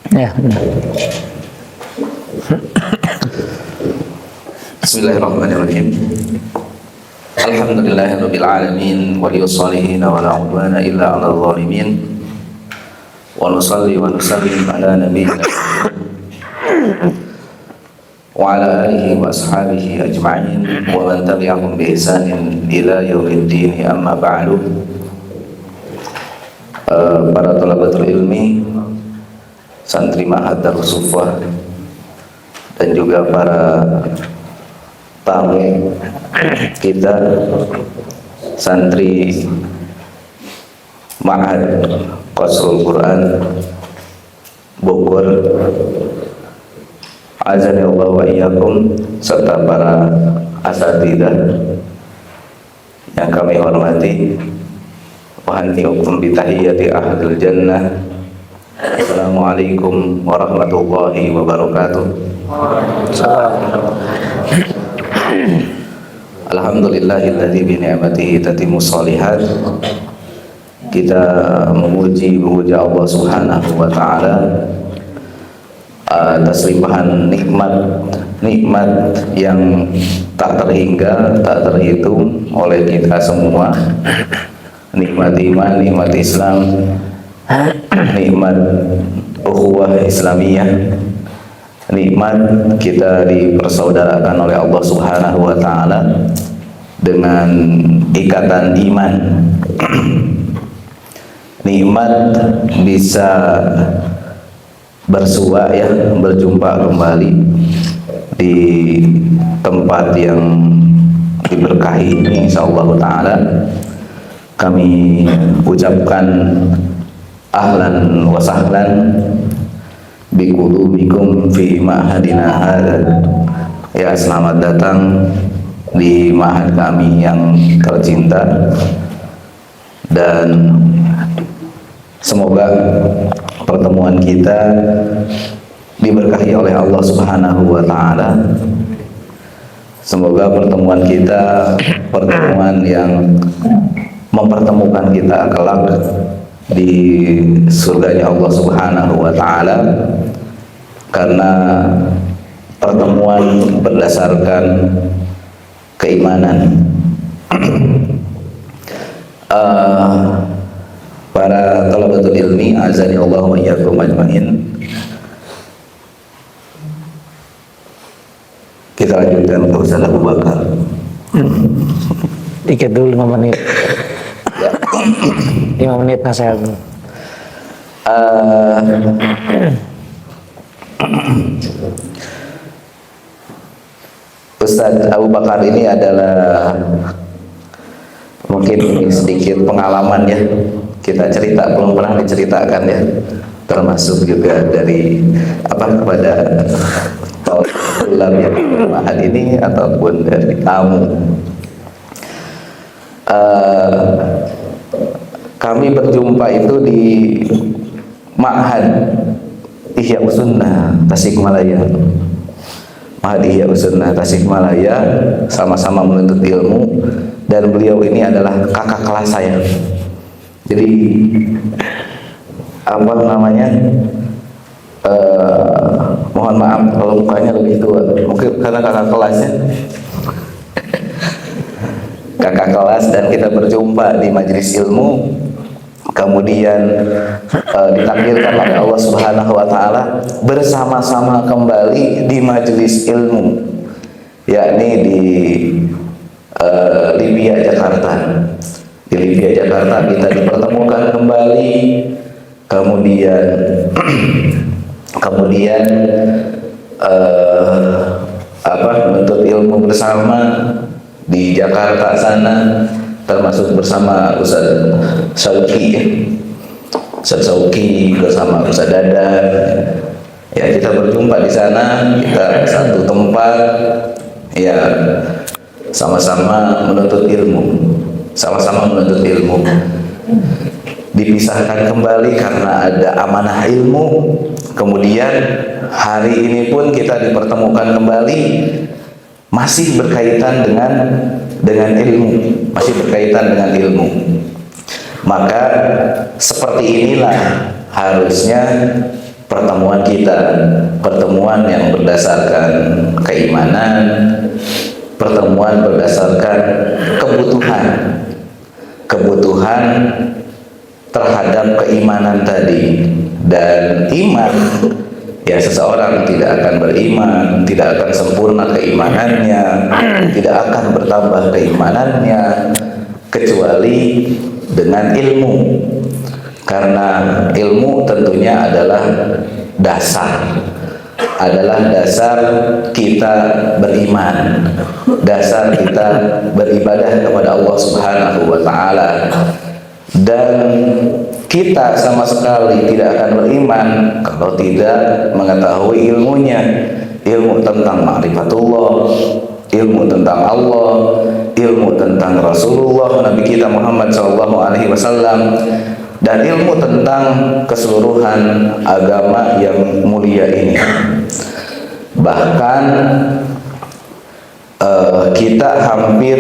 Ya. Bismillahirrahmanirrahim. Alhamdulillahirabbil alamin waliyussalihin wa la udwana illa 'alal zalimin. Wa nusalli wa nusallim ala nabiyyina wa ala alihi wa ashabihi ajma'in wa man tabi'ahum bi ihsanin ila yaumiddin, amma ba'du. Para thalabatul ilmi, santri Ma'had Darus Sufah, dan juga para tamu kita santri Ma'had Qasrul Quran Bogor, azani Allah wa iyyakum, serta para asatidzah yang kami hormati, wa haniyukum bi tahiyyati ahlil jannah. Assalamualaikum warahmatullahi wabarakatuh. Alhamdulillahilladzi bi ni'matihi tatimmu shalihat. Kita memuji Allah Subhanahu wa taala atas limpahan nikmat yang tak terhingga, tak terhitung oleh kita semua. Nikmat iman, nikmat Islam, nikmat ukhuwah Islamiyah, nikmat kita dipersaudarakan oleh Allah Subhanahu wa taala dengan ikatan iman. Nikmat bisa bersua, ya, berjumpa kembali di tempat yang diberkahi ini, insyaallah taala. Kami ucapkan ahlan wa sahlan bi qulubikum fi ma'hadina hadza. Ya, selamat datang di ma'had kami yang tercinta, dan semoga pertemuan kita diberkahi oleh Allah Subhanahu wa taala. Semoga pertemuan kita pertemuan yang mempertemukan kita kelak di surganya Allah Subhanahu wa taala, karena pertemuan berdasarkan keimanan. Para thalabatul ilmi, azani Allah wa iyyakum ajmain. Kita lanjutkan ke Ustaz Abu Bakar. Dikit dulu 5 menit. 5 menit nasihat. Ustaz Abu Bakar ini adalah mungkin ini sedikit pengalaman, ya, kita cerita, belum pernah diceritakan, ya, termasuk juga dari kepada ulama yang Ma'had ini ataupun dari tamu. Kami berjumpa itu di Ma'had Ihya Sunnah Tasikmalaya. Ma'had Ihya Sunnah Tasikmalaya, sama-sama menuntut ilmu, dan beliau ini adalah kakak kelas saya. Jadi mohon maaf kalau mukanya lebih tua, mungkin karena kakak kelasnya. Kakak kelas, dan kita berjumpa di majelis ilmu, kemudian ditakdirkan oleh Allah Subhanahu wa taala bersama-sama kembali di majelis ilmu, yakni di Libya Jakarta. Di Libya Jakarta kita dipertemukan kembali, kemudian menuntut ilmu bersama di Jakarta sana, termasuk bersama Ustaz Sauki, Ustaz Sauki bersama Ustaz Dadar. Ya, kita berjumpa di sana, kita satu tempat, ya, sama-sama menuntut ilmu, dipisahkan kembali karena ada amanah ilmu. Kemudian hari ini pun kita dipertemukan kembali, masih berkaitan dengan ilmu, Maka seperti inilah harusnya pertemuan kita, pertemuan yang berdasarkan keimanan, pertemuan berdasarkan kebutuhan terhadap keimanan tadi. Dan iman, ya seseorang tidak akan beriman, tidak akan sempurna keimanannya, tidak akan bertambah keimanannya kecuali dengan ilmu. Karena ilmu tentunya adalah dasar kita beriman, dasar kita beribadah kepada Allah Subhanahu wa taala. Dan kita sama sekali tidak akan beriman kalau tidak mengetahui ilmunya, ilmu tentang ma'rifatullah, ilmu tentang Allah, ilmu tentang Rasulullah Nabi kita Muhammad SAW, dan ilmu tentang keseluruhan agama yang mulia ini. Bahkan kita hampir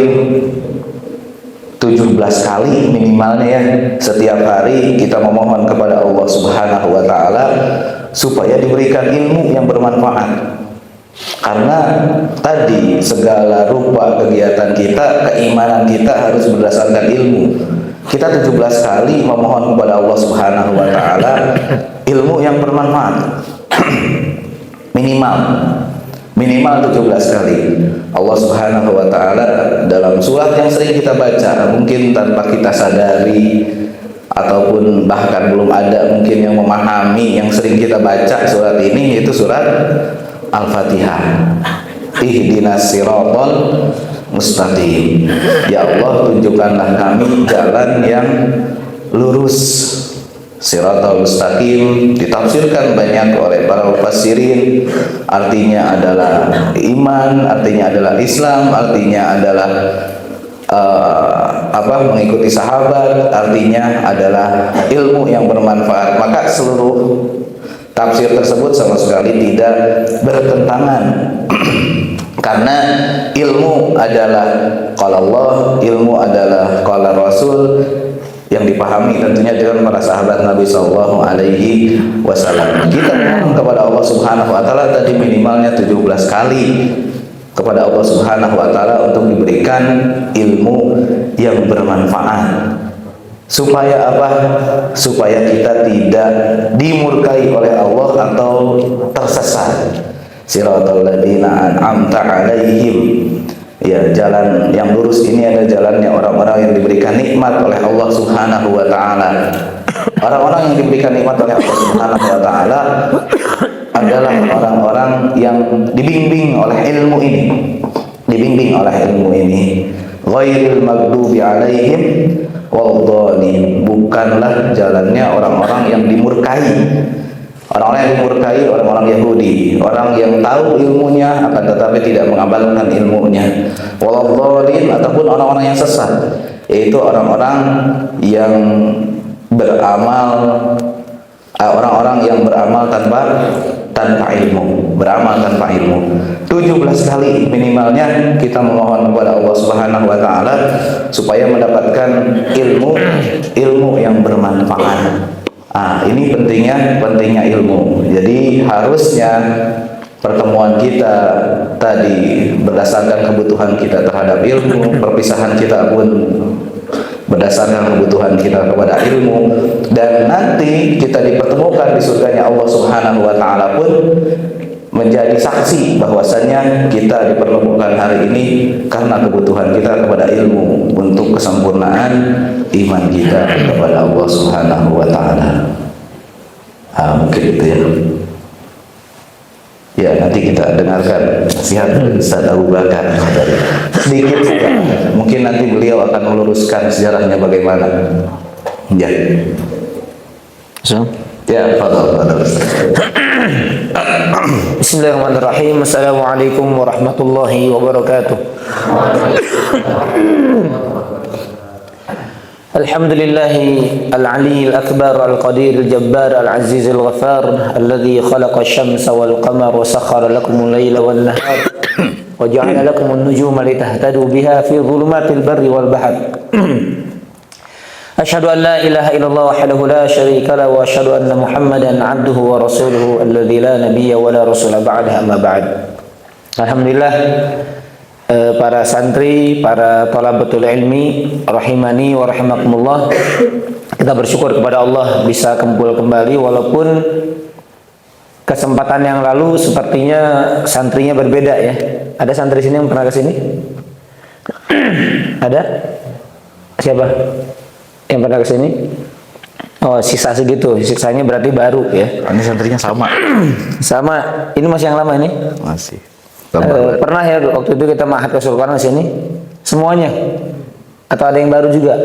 17 kali minimalnya ya, setiap hari kita memohon kepada Allah Subhanahu wa taala supaya diberikan ilmu yang bermanfaat. Karena tadi segala rupa kegiatan kita, keimanan kita harus berdasarkan ilmu. Kita 17 kali memohon kepada Allah Subhanahu wa taala ilmu yang bermanfaat. Minimal 17 kali. Allah Subhanahu wa taala dalam surat yang sering kita baca, mungkin tanpa kita sadari ataupun bahkan belum ada mungkin yang memahami, yang sering kita baca surat ini, yaitu surat Al-Fatihah. Ihdinas siratal mustaqim. Ya Allah, tunjukkanlah kami jalan yang lurus. Siratal mustaqim ditafsirkan banyak oleh para mufassirin, artinya adalah iman, artinya adalah Islam, artinya adalah mengikuti sahabat, artinya adalah ilmu yang bermanfaat. Maka seluruh tafsir tersebut sama sekali tidak bertentangan. Karena ilmu adalah qala Allah, ilmu adalah qala Rasul, yang dipahami tentunya dengan para sahabat Nabi Sallallahu Alaihi Wasallam. Kita mohon kepada Allah Subhanahu Wa Taala tadi minimalnya 17 kali kepada Allah Subhanahu Wa Taala untuk diberikan ilmu yang bermanfaat. Supaya apa? Supaya kita tidak dimurkai oleh Allah atau tersesat. Siratal ladzina an'amta 'alaihim. Ya, jalan yang lurus ini adalah jalannya orang-orang yang diberikan nikmat oleh Allah Subhanahu wa taala. Orang-orang yang diberikan nikmat oleh Allah Subhanahu wa taala adalah orang-orang yang dibimbing oleh ilmu ini. Ghairil maghdubi 'alaihim waladhdallin. Bukanlah jalannya orang-orang yang dimurkai. Orang-orang yang dimurkai, orang-orang Yahudi, orang yang tahu ilmunya akan tetapi tidak mengamalkan ilmunya. Waladhdallin, ataupun orang-orang yang sesat, yaitu orang-orang yang beramal, orang-orang yang beramal tanpa ilmu, 17 kali minimalnya kita memohon kepada Allah Subhanahu wa taala supaya mendapatkan ilmu yang bermanfaat. Ini pentingnya ilmu. Jadi harusnya pertemuan kita tadi berdasarkan kebutuhan kita terhadap ilmu, perpisahan kita pun berdasarkan kebutuhan kita kepada ilmu, dan nanti kita dipertemukan di surganya Allah Subhanahu wa taala pun menjadi saksi bahwasannya kita dipertemukan hari ini karena kebutuhan kita kepada ilmu untuk kesempurnaan iman kita kepada Allah Subhanahu wa taala. Mungkin itu ya. Ya, nanti kita dengarkan nasihat Ustaz Abu Bakar sedikit saja. Mungkin nanti beliau akan meluruskan sejarahnya bagaimana. Ya. Ya, fadhal. Bismillahirrahmanirrahim. Assalamualaikum warahmatullahi wabarakatuh. Alhamdulillahi al-ali al-akbar al-qadir al-jabbar al-aziz al-ghafar alladhi khalaqa asy-syamsa wal-qamara wa sakhkhara lakum al-laila wan-nahar wa ja'ala lakum an-nujuma litahtadu biha fi dhulumatil barri wal bahr. أشهد أن لا إله إلا الله وحده لا شريك له وأشهد أن محمدا عبده ورسوله الذي لا نبي ولا رسول بعده أما بعد. Alhamdulillah, para santri, para thalabatul ilmi rahimani wa rahimakumullah, kita bersyukur kepada Allah bisa kumpul kembali walaupun kesempatan yang lalu sepertinya santrinya berbeda ya. Ada santri sini yang pernah ke sini? Ada? Siapa yang pernah ke sini? Oh, sisa segitu. Sisanya berarti baru ya. Ini santrinya sama. Sama. Ini masih yang lama ini? Masih. Pernah ya waktu itu kita ma'had Rasul Quran di sini? Semuanya? Atau ada yang baru juga?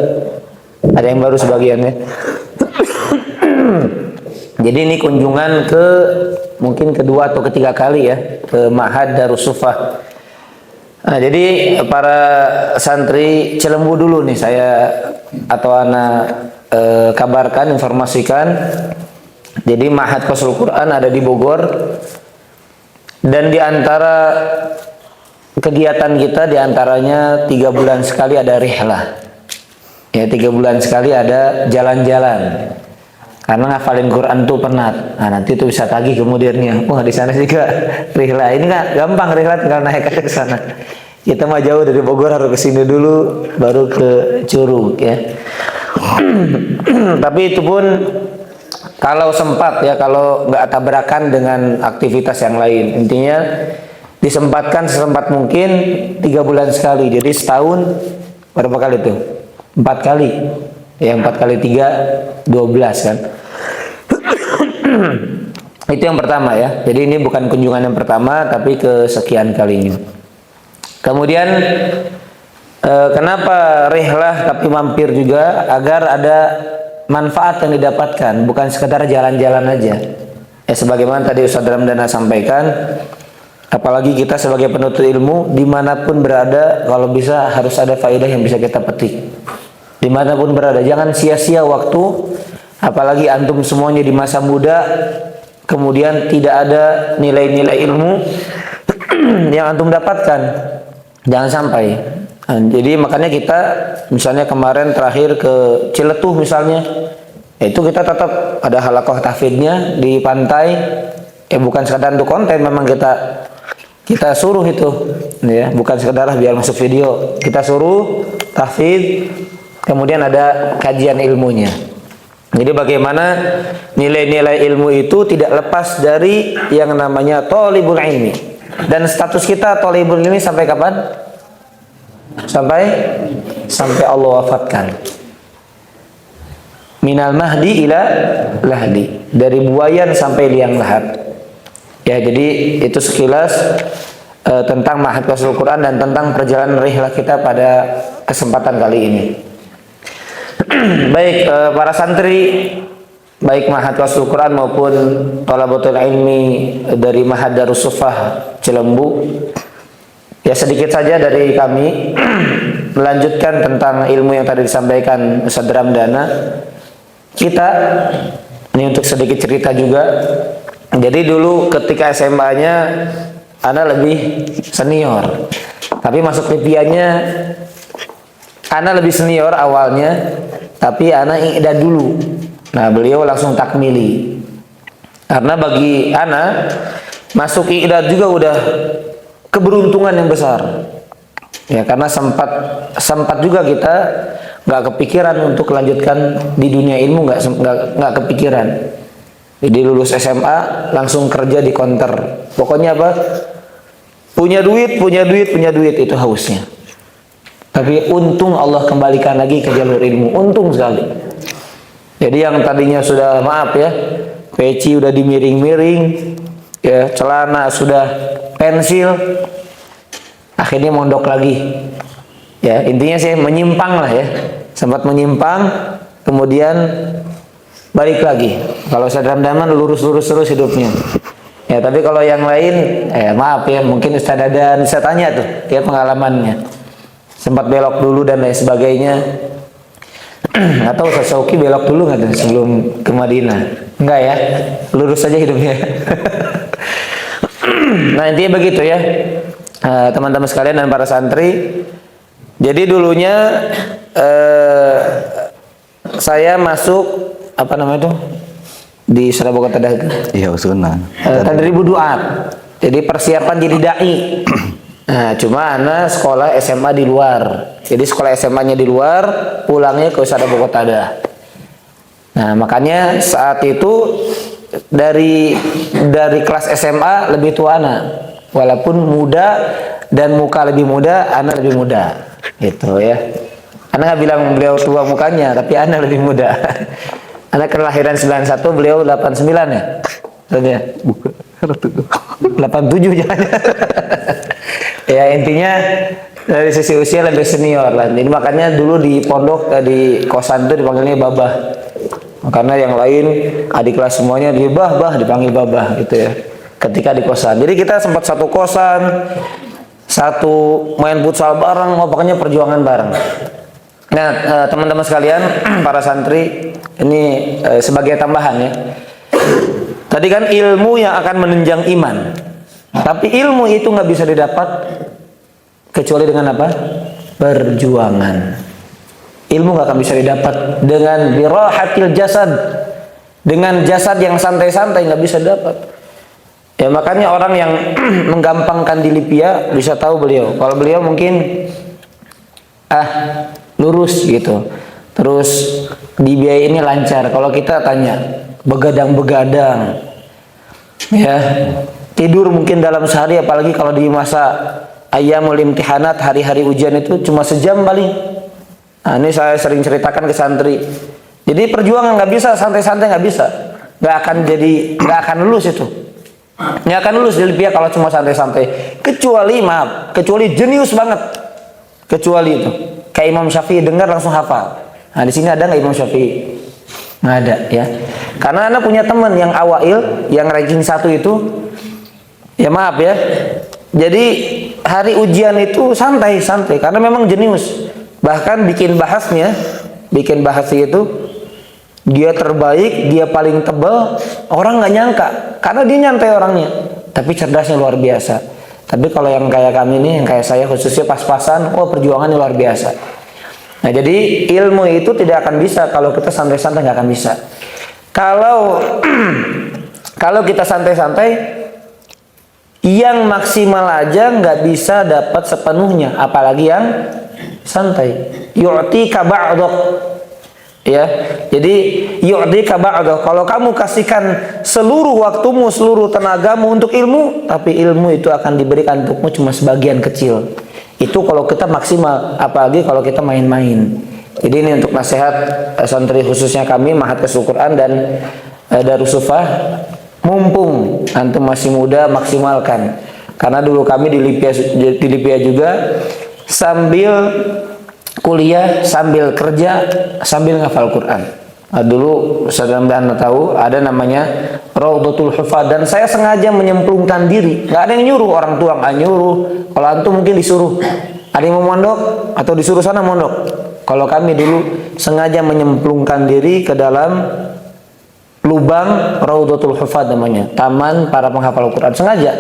Ada yang baru sebagiannya. Jadi ini kunjungan ke mungkin kedua atau ketiga kali ya ke Ma'had Darus Sufah. Nah, jadi para santri Cilembu dulu nih saya atau kabarkan, informasikan. Jadi Ma'had Rasul Quran ada di Bogor. Dan di antara kegiatan kita diantaranya 3 bulan sekali ada rihlah. Ya, 3 bulan sekali ada jalan-jalan. Karena ngafalin Quran tuh penat. Nah, nanti tuh bisa tagih kemudiannya. Wah, di sana juga rihlah. Ini nggak gampang rihlah, tinggal naik aja ke sana. Kita mah jauh dari Bogor, harus ke sini dulu baru ke Curug ya. Tapi itu pun kalau sempat ya, kalau nggak tabrakan dengan aktivitas yang lain. Intinya disempatkan sesempat mungkin 3 bulan sekali. Jadi setahun berapa kali tuh? 4 kali. Ya 4 kali 3 12 kan. Itu yang pertama ya. Jadi ini bukan kunjungan yang pertama tapi kesekian kalinya. Kemudian kenapa rihlah tapi mampir juga agar ada manfaat yang didapatkan, bukan sekedar jalan-jalan aja. Ya sebagaimana tadi Ustaz Ramdana sampaikan, apalagi kita sebagai penuntut ilmu dimanapun berada, kalau bisa harus ada faedah yang bisa kita petik. Dimanapun berada, jangan sia-sia waktu, apalagi antum semuanya di masa muda, kemudian tidak ada nilai-nilai ilmu yang antum dapatkan. Jangan sampai. Jadi makanya kita misalnya kemarin terakhir ke Ciletuh misalnya, itu kita tetap ada halaqah tahfidznya di pantai. Bukan sekadar untuk konten, memang kita suruh itu ya, bukan sekadar biar masuk video. Kita suruh tahfidz, kemudian ada kajian ilmunya. Jadi bagaimana nilai-nilai ilmu itu tidak lepas dari yang namanya thalibul ilmi. Dan status kita thalibul ilmi sampai kapan? Sampai Allah wafatkan. Minal mahdi ila lahdi, dari buayan sampai liang lahat. Ya, jadi itu sekilas tentang Ma'had Rasul Quran dan tentang perjalanan rihlah kita pada kesempatan kali ini. Baik para santri, baik Ma'had Rasul Quran maupun thalabatul ilmi dari Ma'had Darus Sufah Cilembu. Ya sedikit saja dari kami melanjutkan tentang ilmu yang tadi disampaikan Ustaz Ramdana. Kita ini untuk sedikit cerita juga. Jadi dulu ketika SMA-nya Ana lebih senior, tapi masuk PPA-nya Ana lebih senior awalnya, tapi Ana i'dad dulu. Nah beliau langsung takmili. Karena bagi Ana masuk i'dad juga udah keberuntungan yang besar ya, karena sempat juga kita nggak kepikiran untuk lanjutkan di dunia ilmu, nggak kepikiran. Jadi lulus SMA langsung kerja di konter, pokoknya apa, punya duit itu hausnya. Tapi untung Allah kembalikan lagi ke jalur ilmu, untung sekali. Jadi yang tadinya sudah maaf ya, peci udah dimiring-miring ya, celana sudah pensil, akhirnya mondok lagi ya. Intinya sih menyimpang lah ya, sempat menyimpang kemudian balik lagi. Kalau Ustaz Ramdan lurus-lurus terus hidupnya ya. Tapi kalau yang lain maaf ya, mungkin Ustaz Dadan bisa tanya tuh ya pengalamannya, sempat belok dulu dan lain sebagainya. Atau Ustaz Sauki belok dulu nggak sebelum ke Madinah? Enggak ya, lurus saja hidupnya. Nah intinya begitu ya teman-teman sekalian dan para santri. Jadi dulunya saya masuk apa namanya itu di Surabaya Kota Dagang. Iya sunnah. Tadribu duat. Jadi persiapan jadi dai. Nah, cuma anak sekolah SMA di luar. Jadi sekolah SMA-nya di luar, pulangnya ke Surabaya Kota Dagang. Nah, makanya saat itu dari kelas SMA lebih tua anak. Walaupun muda dan muka lebih muda, anak lebih muda. Gitu ya. Anak nggak bilang beliau tua mukanya, tapi anak lebih muda. Anak kelahiran 91, beliau 89 ya? Tanya. Bukan. 87 jangan. Ya intinya dari sisi usia lebih senior lah. Jadi makanya dulu di pondok di kosan itu dipanggilnya babah. Karena yang lain adik kelas semuanya di bah dipanggil babah gitu ya. Ketika di kosan. Jadi kita sempat satu kosan, satu main futsal bareng, pokoknya perjuangan bareng. Nah, teman-teman sekalian, para santri, ini sebagai tambahan ya. Tadi kan ilmu yang akan menunjang iman. Tapi ilmu itu nggak bisa didapat kecuali dengan apa? Perjuangan. Ilmu nggak akan bisa didapat dengan birahatil jasad. Dengan jasad yang santai-santai nggak bisa dapat. Ya makanya orang yang menggampangkan dilipia bisa tahu beliau. Kalau beliau mungkin lurus gitu. Terus di biaya ini lancar. Kalau kita tanya begadang-begadang, ya tidur mungkin dalam sehari, apalagi kalau di masa ayyamul imtihanat, hari-hari ujian itu cuma sejam paling. Nah, ini saya sering ceritakan ke santri. Jadi perjuangan nggak bisa santai-santai, nggak bisa, nggak akan lulus itu, nggak akan lulus di LPA kalau cuma santai-santai. Kecuali jenius banget, kecuali itu kayak Imam Syafi'i dengar langsung hafal. Nah di sini ada nggak Imam Syafi'i? Nggak ada ya. Karena anak punya teman yang awail, yang ranking 1 itu, ya maaf ya. Jadi hari ujian itu santai-santai karena memang jenius. Bahkan bikin bahasnya itu dia terbaik, dia paling tebal, orang nggak nyangka karena dia nyantai orangnya, tapi cerdasnya luar biasa. Tapi kalau yang kayak kami ini, yang kayak saya khususnya pas-pasan, perjuangannya luar biasa. Nah jadi ilmu itu tidak akan bisa kalau kita santai-santai, nggak akan bisa. Kalau kita santai-santai, yang maksimal aja nggak bisa dapat sepenuhnya, apalagi yang santai. Yu'tika ba'dok, ya. Jadi yu'tika ba'dok. Kalau kamu kasihkan seluruh waktumu, seluruh tenagamu untuk ilmu, tapi ilmu itu akan diberikan untukmu cuma sebagian kecil. Itu kalau kita maksimal, apalagi kalau kita main-main. Jadi ini untuk nasihat santri khususnya kami Mahat Quran dan Darussufah, mumpung antum masih muda, maksimalkan. Karena dulu kami di Lipia juga sambil kuliah, sambil kerja, sambil ngafal Quran. Nah, dulu saya tahu ada namanya Raudhatul Hufaz, dan saya sengaja menyemplungkan diri. Nggak ada yang nyuruh, orang tua nggak nyuruh. Kalau antum mungkin disuruh, ada yang mau mondok atau disuruh sana mondok. Kalau kami dulu sengaja menyemplungkan diri ke dalam lubang Raudhatul Hufaz namanya, taman para penghafal Quran, sengaja.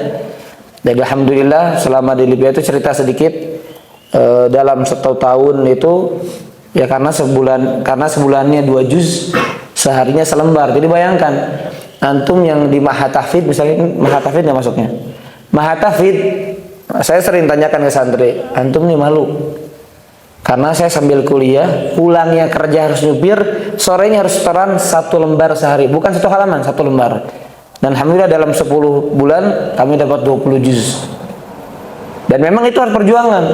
Jadi alhamdulillah selama di Libya itu cerita sedikit, dalam 1 tahun itu ya karena sebulannya 2 juz, seharinya selembar. Jadi bayangkan antum yang di Mahatafid, misalnya Mahatafid nggak masuknya. Mahatafid, saya sering tanyakan ke santri, antum nih malu karena saya sambil kuliah, pulangnya kerja harus nyupir, sorenya harus setoran 1 lembar sehari, bukan 1 halaman, 1 lembar. Dan alhamdulillah dalam 10 bulan kami dapat 20 juz. Dan memang itu harus perjuangan,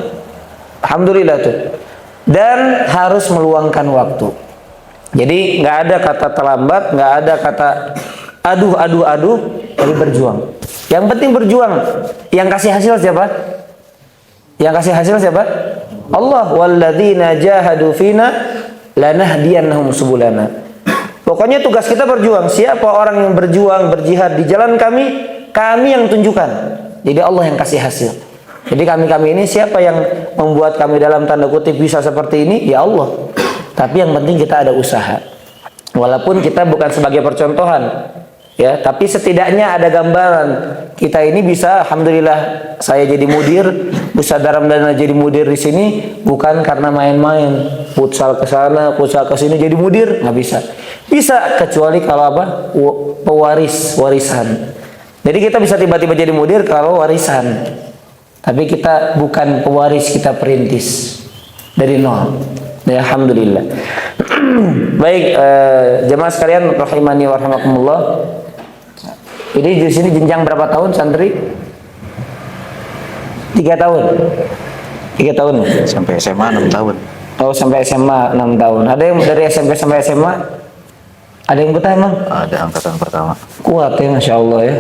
alhamdulillah tuh. Dan harus meluangkan waktu. Jadi nggak ada kata terlambat, nggak ada kata aduh, tapi berjuang. Yang penting berjuang. Yang kasih hasil siapa? Yang kasih hasil siapa? Allah. Walladzina jahadu fina lanahdiyannahum subulana. Pokoknya tugas kita berjuang. Siapa orang yang berjuang, berjihad di jalan kami yang tunjukkan. Jadi Allah yang kasih hasil. Jadi kami ini siapa yang membuat kami dalam tanda kutip bisa seperti ini? Ya Allah. Tapi yang penting kita ada usaha. Walaupun kita bukan sebagai percontohan. Ya, tapi setidaknya ada gambaran kita ini bisa, alhamdulillah saya jadi mudir, Ustaz Ramdana jadi mudir di sini bukan karena main-main, futsal ke sana, futsal ke sini jadi mudir, nggak bisa. Bisa kecuali kalau apa? Warisan. Jadi kita bisa tiba-tiba jadi mudir kalau warisan. Tapi kita bukan pewaris, kita perintis dari nol. Ya, alhamdulillah. Baik, jemaah sekalian rahimani wa rahimakumullah. Ini di sini jenjang berapa tahun santri? 3 tahun. 3 tahun. Sampai SMA 6 tahun. Oh, sampai SMA 6 tahun. Ada yang dari SMP sampai SMA? Ada yang betah emang? Ada angkatan pertama. Kuat ya, Masya Allah ya.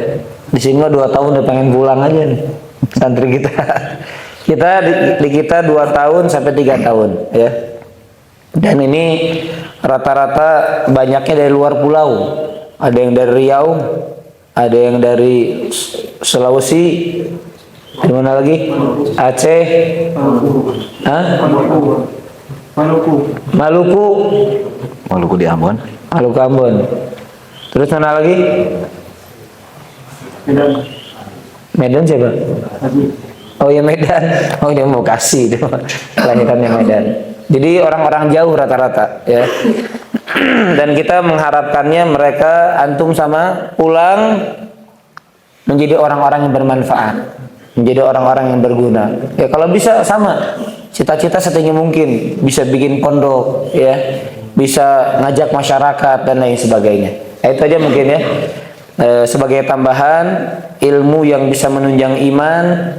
Di sini mah 2 tahun udah pengen pulang aja nih santri kita. Kita di kita 2 tahun sampai 3 tahun ya. Dan ini rata-rata banyaknya dari luar pulau. Ada yang dari Riau, ada yang dari Sulawesi, di mana lagi? Aceh, Maluku di Ambon. Maluku Ambon. Terus mana lagi? Medan siapa? Oh ya Medan. Oh dia mau kasih itu. Kelahirannya Medan. Jadi orang-orang jauh rata-rata ya. Dan kita mengharapkannya mereka antum sama pulang menjadi orang-orang yang bermanfaat, menjadi orang-orang yang berguna. Ya kalau bisa sama, cita-cita setinggi mungkin, bisa bikin pondok ya, bisa ngajak masyarakat dan lain sebagainya. Nah, itu aja mungkin ya. Sebagai tambahan, ilmu yang bisa menunjang iman,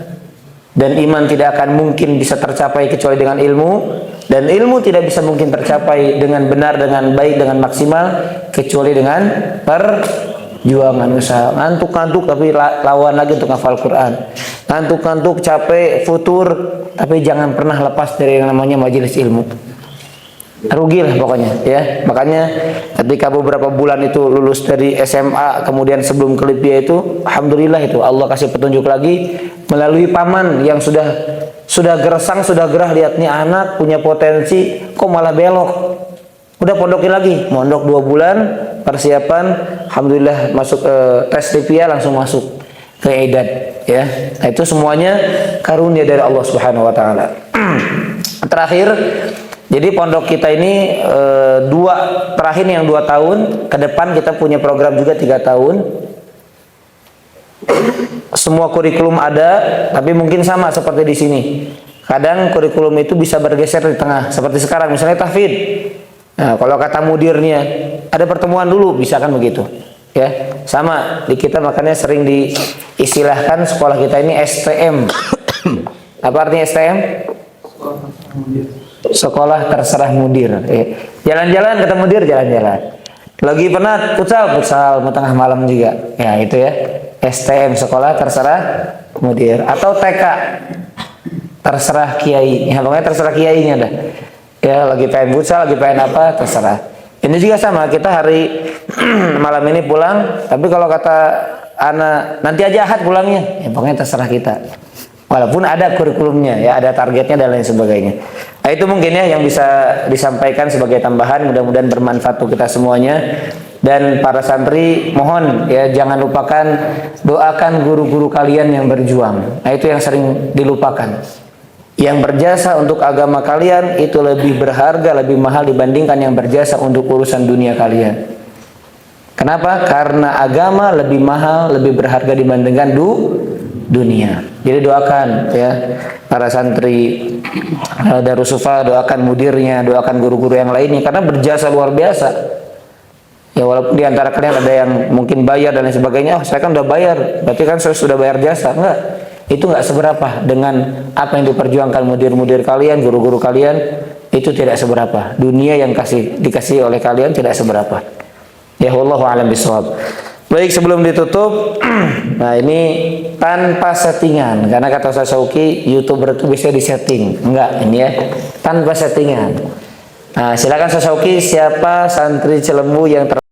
dan iman tidak akan mungkin bisa tercapai kecuali dengan ilmu, dan ilmu tidak bisa mungkin tercapai dengan benar, dengan baik, dengan maksimal kecuali dengan perjuangan usaha. Ngantuk-ngantuk tapi lawan lagi untuk hafal Quran. Ngantuk-ngantuk capek futur tapi jangan pernah lepas dari yang namanya majelis ilmu. Rugi lah pokoknya ya. Makanya ketika beberapa bulan itu lulus dari SMA, kemudian sebelum ke Libya itu alhamdulillah itu Allah kasih petunjuk lagi melalui paman yang sudah gersang, sudah gerah lihat nih anak punya potensi kok malah belok. Udah pondokin lagi, mondok 2 bulan persiapan, alhamdulillah masuk tes Libya langsung masuk ke Eidad ya. Nah, itu semuanya karunia dari Allah Subhanahu wa taala. Terakhir, jadi pondok kita ini terakhir yang 2 tahun, ke depan kita punya program juga 3 tahun. Semua kurikulum ada, tapi mungkin sama seperti di sini. Kadang kurikulum itu bisa bergeser di tengah, seperti sekarang misalnya tahfidz. Nah, kalau kata mudirnya ada pertemuan dulu, bisa kan begitu. Ya, sama di kita makanya sering diistilahkan sekolah kita ini STM. Apa artinya STM? Sekolah terserah mudir. Jalan-jalan ketemu mudir, jalan-jalan. Lagi penat, futsal mau tengah malam juga. Ya itu ya. STM, sekolah terserah mudir. Atau TK, terserah kiai. Ya pokoknya terserah kiainya dah. Ya lagi pengen futsal, lagi pengen apa, terserah. Ini juga sama, kita hari malam ini pulang. Tapi kalau kata anak nanti aja Ahad pulangnya, ya pokoknya terserah kita. Walaupun ada kurikulumnya, ya ada targetnya dan lain sebagainya. Nah, itu mungkin ya yang bisa disampaikan sebagai tambahan. Mudah-mudahan bermanfaat untuk kita semuanya. Dan para santri mohon ya jangan lupakan doakan guru-guru kalian yang berjuang. Nah itu yang sering dilupakan. Yang berjasa untuk agama kalian itu lebih berharga, lebih mahal dibandingkan yang berjasa untuk urusan dunia kalian. Kenapa? Karena agama lebih mahal, lebih berharga dibandingkan dunia. Jadi doakan ya para santri Darussufa, doakan mudirnya, doakan guru-guru yang lainnya karena berjasa luar biasa. Ya walaupun diantara kalian ada yang mungkin bayar dan lain sebagainya, oh saya kan udah bayar, berarti kan saya sudah bayar jasa. Enggak, itu enggak seberapa dengan apa yang diperjuangkan mudir-mudir kalian, guru-guru kalian, itu tidak seberapa. Dunia yang dikasih oleh kalian tidak seberapa. Ya wallahu a'lam bishawab. Baik, sebelum ditutup, nah ini tanpa settingan, karena kata Ustaz Syauqi, YouTuber itu bisa disetting. Enggak, ini ya tanpa settingan. Nah, silakan Ustaz Syauqi, siapa santri Cilembu yang